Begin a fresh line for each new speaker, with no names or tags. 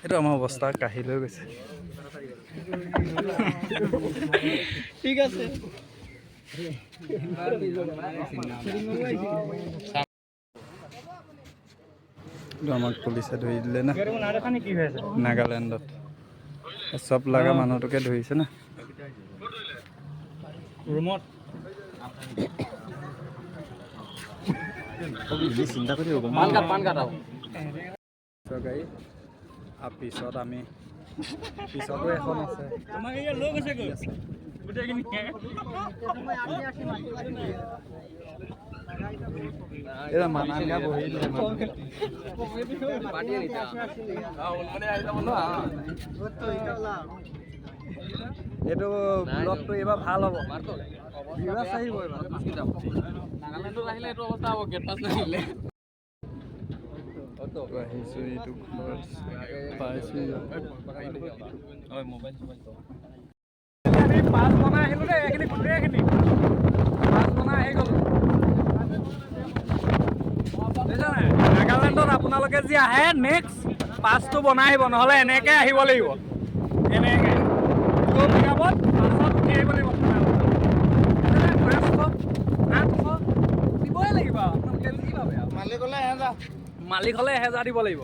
এইটো আমাৰ অৱস্থা কাঢ়ি লৈ গৈছে। ঠিক আছে। আমাক পুলিচে ধৰি দিলে না নাগালেণ্ডত। চব লগা মানুহটোকে ধৰিছে না ৰুমত। চিন্তা কৰি গাড়ী আৰু পিছত আমি পিছতো এখন আছে। এইটো ব্লগটো এইবাৰ ভাল হ'ব। নাগালেণ্ডত আহিলে এইটো অৱস্থা হ'ব। গেট পাছ নাহিলে আহিছোঁ এইটো পাইছোঁ। পাছ বনাই আহিলোঁ দেই। এইখিনি গোটেইখিনি পাছ বনাই আহি গ'লোঁ। নাগালেণ্ডত আপোনালোকে যি আহে নেক্সট পাছটো বনাই আহিব, নহ'লে এনেকৈ আহিব লাগিব। এনেকৈ পিকআপত পাছত উঠি আহিব লাগিব। দিবই লাগিব। আপোনালোকে যি ভাবে মালিক হ'লে 1000 দিব লাগিব।